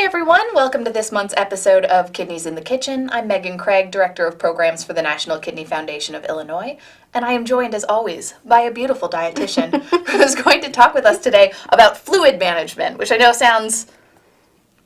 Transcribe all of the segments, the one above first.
everyone, welcome to this month's episode of Kidneys in the Kitchen. I'm Megan Craig, Director of Programs for the National Kidney Foundation of Illinois, and I am joined as always by a beautiful dietitian who is going to talk with us today about fluid management, which I know sounds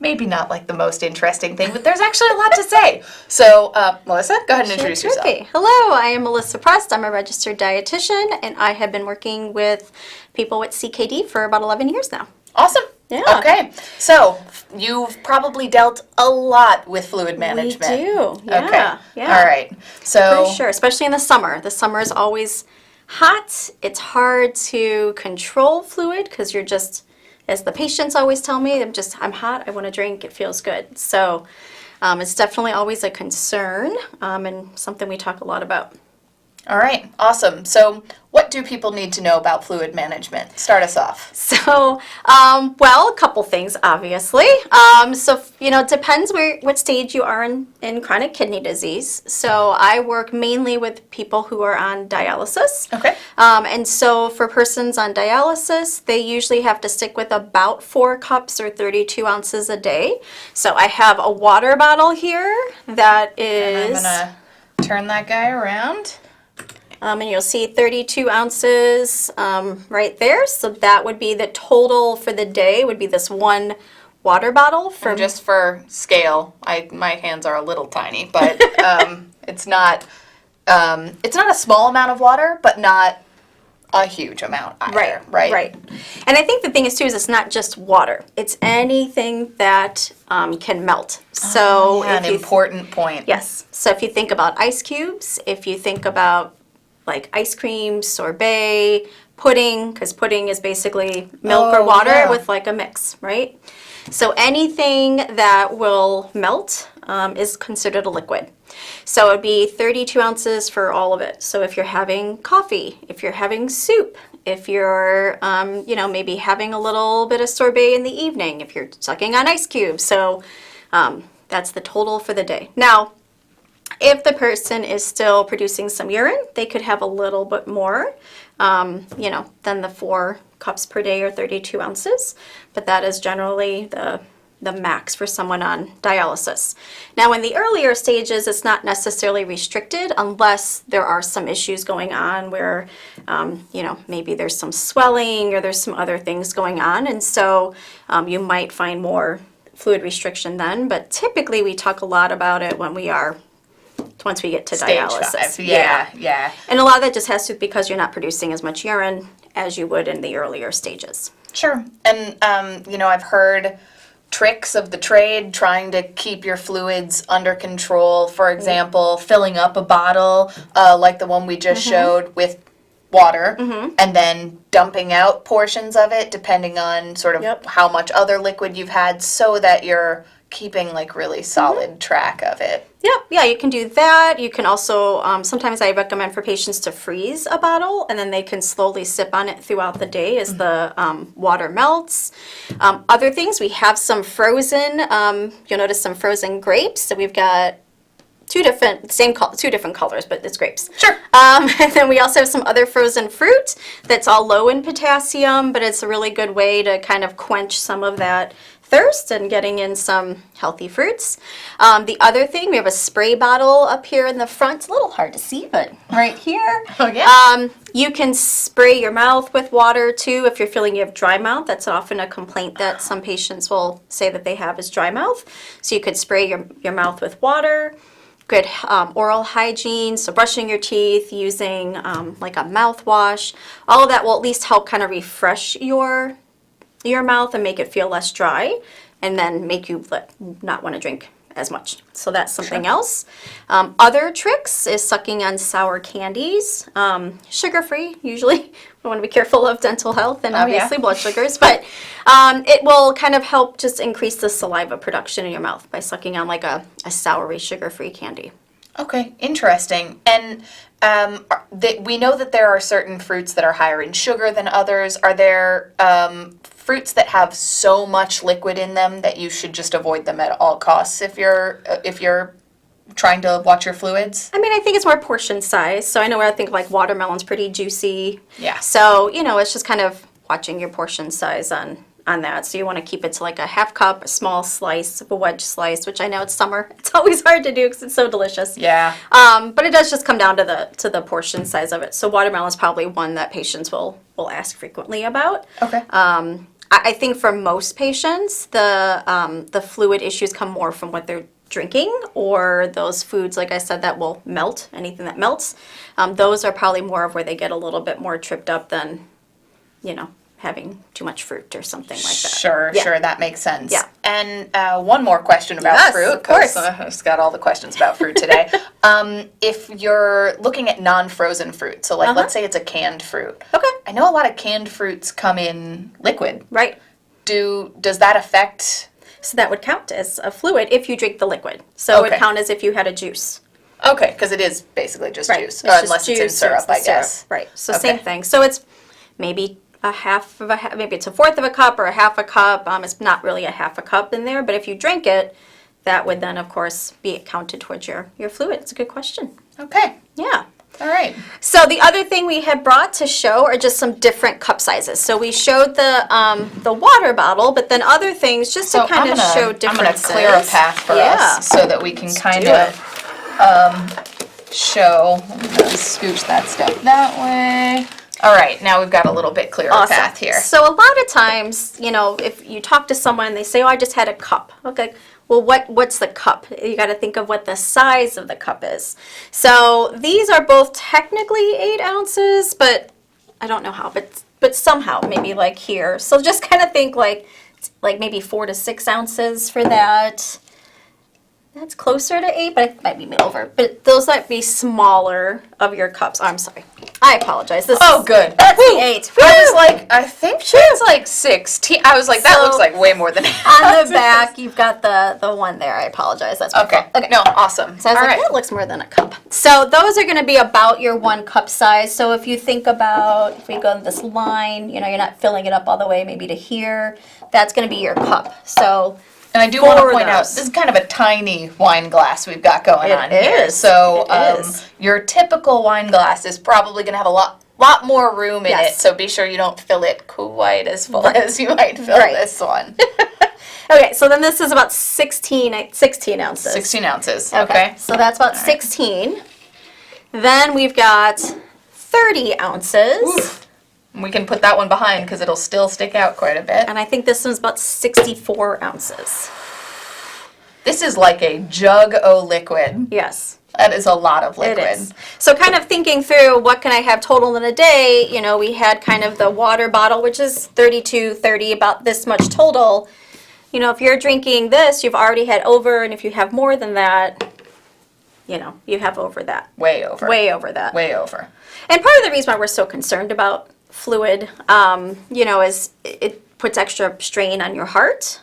maybe not like the most interesting thing, but there's actually a lot to say. So, Melissa, go ahead and introduce yourself. Hello, I am Melissa Prest. I'm a registered dietitian, and I have been working with people with CKD for about 11 years now. Awesome. Yeah. Okay. So, you've probably dealt a lot with fluid management. We do. Yeah. Okay. Yeah. All right. So, for sure, especially in the summer. The summer is always hot. It's hard to control fluid because you're just, as the patients always tell me, I'm hot, I want to drink, it feels good. So it's definitely always a concern and something we talk a lot about. All right, awesome. So what do people need to know about fluid management? Start us off. So, well, a couple things, obviously. It depends what stage you are in chronic kidney disease. So I work mainly with people who are on dialysis. Okay. And so for persons on dialysis, they usually have to stick with about 4 cups or 32 ounces a day. So I have a water bottle here that is... And I'm going to turn that guy around. And you'll see 32 ounces right there. So that would be the total for the day, would be this one water bottle. And just for scale, my hands are a little tiny, but it's not a small amount of water, but not a huge amount either. Right. And I think the thing is, too, is it's not just water. It's anything that can melt. So an important point. Yes. So if you think about ice cubes, if you think about like ice cream, sorbet, pudding, because pudding is basically milk or water with like a mix, right? So anything that will melt is considered a liquid. So it would be 32 ounces for all of it. So if you're having coffee, if you're having soup, if you're, maybe having a little bit of sorbet in the evening, if you're sucking on ice cubes. So that's the total for the day. Now, if the person is still producing some urine, they could have a little bit more, than the 4 cups per day or 32 ounces. But that is generally the max for someone on dialysis. Now, in the earlier stages, it's not necessarily restricted unless there are some issues going on where, maybe there's some swelling or there's some other things going on. And so you might find more fluid restriction then. But typically, we talk a lot about it once we get to Stage dialysis. 5. Yeah. And a lot of that just has to because you're not producing as much urine as you would in the earlier stages. Sure. And, I've heard tricks of the trade trying to keep your fluids under control. For example, filling up a bottle like the one we just showed with water and then dumping out portions of it depending on sort of how much other liquid you've had so that you're keeping like really solid track of it. Yeah, you can do that. You can also, sometimes I recommend for patients to freeze a bottle and then they can slowly sip on it throughout the day as the water melts. Other things, we have some frozen, you'll notice some frozen grapes. So we've got two different colors, but it's grapes. Sure. And then we also have some other frozen fruit that's all low in potassium, but it's a really good way to kind of quench some of that thirst and getting in some healthy fruits. The other thing, we have a spray bottle up here in the front. It's a little hard to see, but right here. Oh, yeah. You can spray your mouth with water too if you're feeling you have dry mouth. That's often a complaint that some patients will say that they have is dry mouth. So you could spray your mouth with water. Good oral hygiene, so brushing your teeth, using like a mouthwash. All of that will at least help kind of refresh your mouth and make it feel less dry and then make you not want to drink as much. So that's something else. Other tricks is sucking on sour candies, sugar-free usually. We want to be careful of dental health and obviously blood sugars, but it will kind of help just increase the saliva production in your mouth by sucking on like a soury, sugar-free candy. Okay, interesting. And we know that there are certain fruits that are higher in sugar than others. Are there fruits that have so much liquid in them that you should just avoid them at all costs if you're trying to watch your fluids? I mean, I think it's more portion size. So I know I think like watermelon's pretty juicy. Yeah. So, it's just kind of watching your portion size on on that. So you want to keep it to like a half cup, a small slice, a wedge slice, which I know it's summer. It's always hard to do because it's so delicious. Yeah. But it does just come down to the portion size of it. So watermelon is probably one that patients will ask frequently about. Okay. I think for most patients, the fluid issues come more from what they're drinking or those foods, like I said, that will melt, anything that melts. Those are probably more of where they get a little bit more tripped up than, having too much fruit or something like that. Sure, that makes sense. Yeah. And one more question about Yes, fruit. of course. I've just got all the questions about fruit today. If you're looking at non-frozen fruit, so like let's say it's a canned fruit. Okay. I know a lot of canned fruits come in liquid. Right. Does that affect? So that would count as a fluid if you drink the liquid. So it would Okay. count as if you had a juice. Okay, because it is basically just Right. juice, It's just unless it's in juice or syrup, it's the I guess. syrup. Right. So Okay. same thing. So it's maybe maybe it's a fourth of a cup or a half a cup. It's not really a half a cup in there, but if you drink it, that would then, of course, be counted towards your fluid. It's a good question. Okay, Yeah. all right. So the other thing we had brought to show are just some different cup sizes. So we showed the water bottle, but then other things just to kind of show differences. I'm gonna clear a path for us so that we can kind of show. I'm gonna scooch that stuff that way. All right, now we've got a little bit clearer Awesome. path here. So a lot of times, if you talk to someone, they say, "Oh, I just had a cup." Okay. Well, what's the cup? You got to think of what the size of the cup is. So these are both technically 8 ounces, but I don't know how, but somehow maybe like here. So just kind of think like maybe 4 to 6 ounces for that. That's closer to 8, but it might be over. But those might be smaller of your cups. Oh, I'm sorry. I apologize. Good. That's the 8. I was like, I think she's like 16. I was like, that So- looks like way more than 8 On ounces. the back, you've got the one there. I apologize. That's my Okay. fault. Okay. No, awesome. So I was All like, right. that looks more than a cup. So those are going to be about your 1 cup size. So if you think about, if we go in this line, you're not filling it up all the way maybe to here, that's going to be your cup. So And I do want to for point out, those. this is kind of a tiny wine glass we've got going It on here. is. So It is. your typical wine glass is probably going to have a lot more room in Yes. it. So be sure you don't fill it quite as full as you might fill Right. this one. okay, so then this is about 16 ounces. 16 ounces. Okay. So that's about 16. Then we've got 30 ounces. Oof. We can put that one behind because it'll still stick out quite a bit. And I think this one's about 64 ounces. This is like a jug o' liquid. Yes. That is a lot of liquid. It is. So kind of thinking through what can I have total in a day, we had kind of the water bottle, which is 30, about this much total. If you're drinking this, you've already had over, and if you have more than that, you have over that. Way over. Way over that. Way over. And part of the reason why we're so concerned about fluid, is it puts extra strain on your heart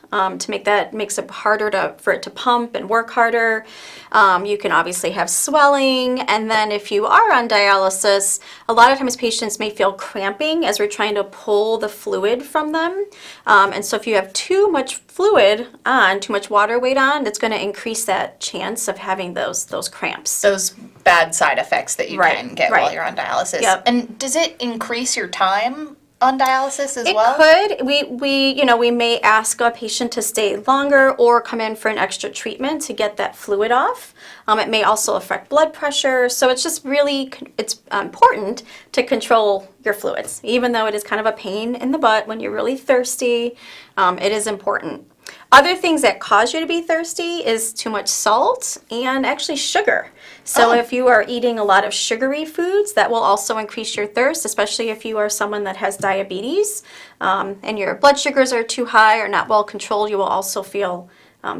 makes it harder for it to pump and work harder. You can obviously have swelling, and then if you are on dialysis, a lot of times patients may feel cramping as we're trying to pull the fluid from them. And so if you have too much fluid on, too much water weight on, it's going to increase that chance of having those cramps. Those bad side effects that you Right, can get right. while you're on dialysis. Yep. And does it increase your time on dialysis as It well? could. We may ask a patient to stay longer or come in for an extra treatment to get that fluid off. It may also affect blood pressure. So it's just really, it's important to control your fluids. Even though it is kind of a pain in the butt when you're really thirsty, it is important. Other things that cause you to be thirsty is too much salt and actually sugar. So if you are eating a lot of sugary foods, that will also increase your thirst, especially if you are someone that has diabetes and your blood sugars are too high or not well controlled, you will also feel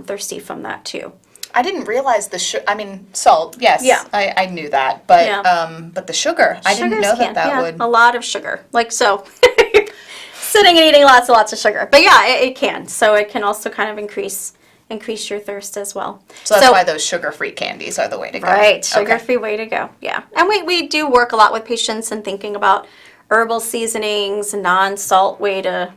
thirsty from that too. I didn't realize salt, yes. Yeah. I knew that. But Yeah. but the sugar, I didn't know that would. A lot of sugar. Like so. Sitting and eating lots and lots of sugar. But yeah, it can. So it can also kind of increase your thirst as well. So that's why those sugar-free candies are the way to go. Right, sugar-free way to go, yeah. And we do work a lot with patients and thinking about herbal seasonings, non-salt way to,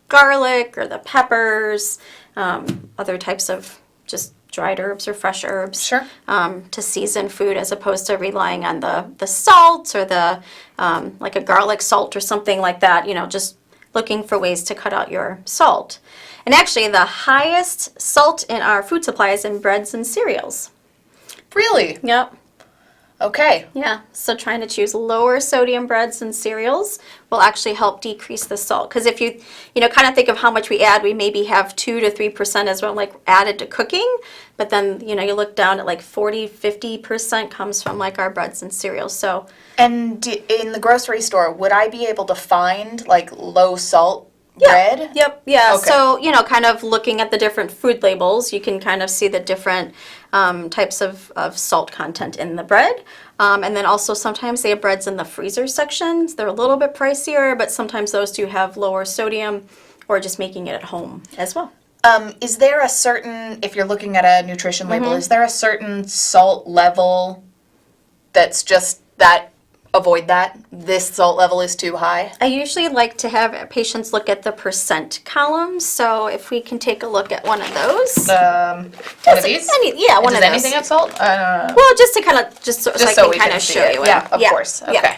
garlic or the peppers, other types of just dried herbs or fresh herbs. Sure. To season food as opposed to relying on the salt or the, like a garlic salt or something like that, just looking for ways to cut out your salt. And actually, the highest salt in our food supply is in breads and cereals. Really? Yep. Okay. Yeah, so trying to choose lower sodium breads and cereals will actually help decrease the salt. Because if you kind of think of how much we add, we maybe have 2 to 3% as well, like added to cooking. But then, you look down at like 40-50% comes from like our breads and cereals. So, And in the grocery store, would I be able to find like low salt yeah. bread? Yep. Yeah. Okay. So, kind of looking at the different food labels, you can kind of see the different types of salt content in the bread. And then also sometimes they have breads in the freezer sections. They're a little bit pricier, but sometimes those do have lower sodium, or just making it at home as well. Is there a certain, if you're looking at a nutrition label, Mm-hmm. is there a certain salt level that's just that, avoid that? This salt level is too high? I usually like to have patients look at the percent column. So if we can take a look at one of those. One of these? One Does of those. anything have salt? I don't know. Well, just to kind of, so I we can kind of see show it. you. Yeah, of course. Okay.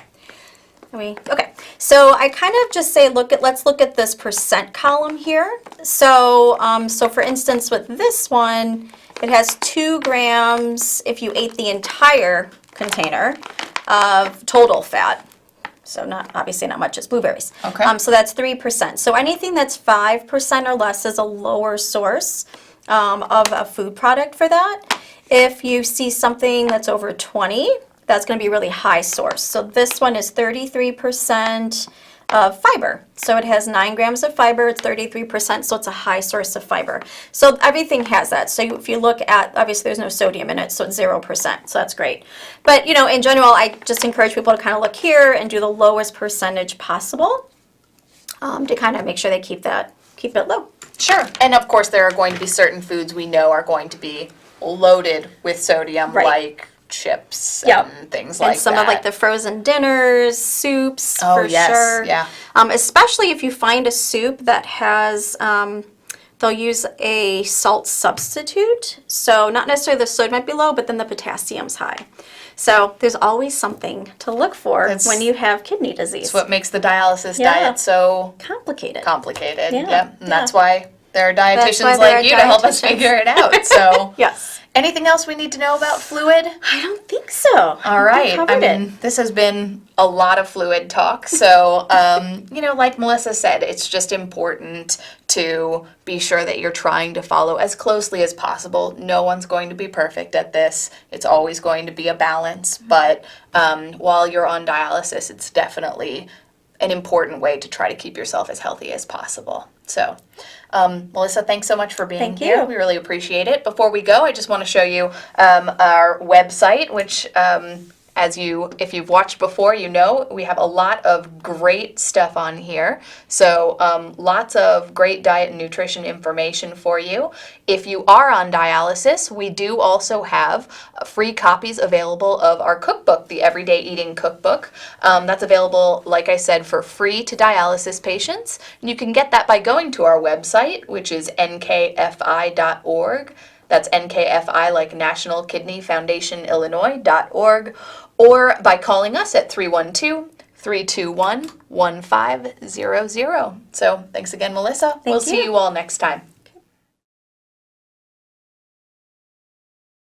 Okay, so I kind of just say, let's look at this percent column here. So, so for instance, with this one, it has 2 grams if you ate the entire container of total fat. So obviously not much as blueberries. Okay. So that's 3%. So anything that's 5% or less is a lower source of a food product for that. If you see something that's over 20, that's going to be a really high source. So this one is 33% of fiber. So it has 9 grams of fiber, it's 33%, so it's a high source of fiber. So everything has that. So if you look at, obviously there's no sodium in it, so it's 0%, so that's great. But in general, I just encourage people to kind of look here and do the lowest percentage possible to kind of make sure they keep it low. Sure. And of course, there are going to be certain foods we know are going to be loaded with sodium, Right. like chips Yep. and things like that. And some of like the frozen dinners, soups, Oh, for yes, sure. yeah. Especially if you find a soup that has, they'll use a salt substitute. So not necessarily the sodium might be low, but then the potassium's high. So there's always something to look for when you have kidney disease. It's what makes the dialysis Yeah. diet so Complicated. complicated. Yeah, Yep. And that's yeah. why there are That's why dietitians there like are you to help us dietitians. figure it out. So Yes. anything else we need to know about fluid? I don't think so. All right. Covered it. This has been a lot of fluid talk. So, like Melissa said, it's just important to be sure that you're trying to follow as closely as possible. No one's going to be perfect at this. It's always going to be a balance. But while you're on dialysis, it's definitely an important way to try to keep yourself as healthy as possible. So, Melissa, thanks so much for being Thank here. you. We really appreciate it. Before we go, I just want to show you our website, which if you've watched before, we have a lot of great stuff on here. So lots of great diet and nutrition information for you. If you are on dialysis, we do also have free copies available of our cookbook, the Everyday Eating Cookbook. That's available, like I said, for free to dialysis patients. And you can get that by going to our website, which is nkfi.org. That's NKFI, like National Kidney Foundation Illinois.org, or by calling us at 312-321-1500. So thanks again, Melissa. We'll see you all next time.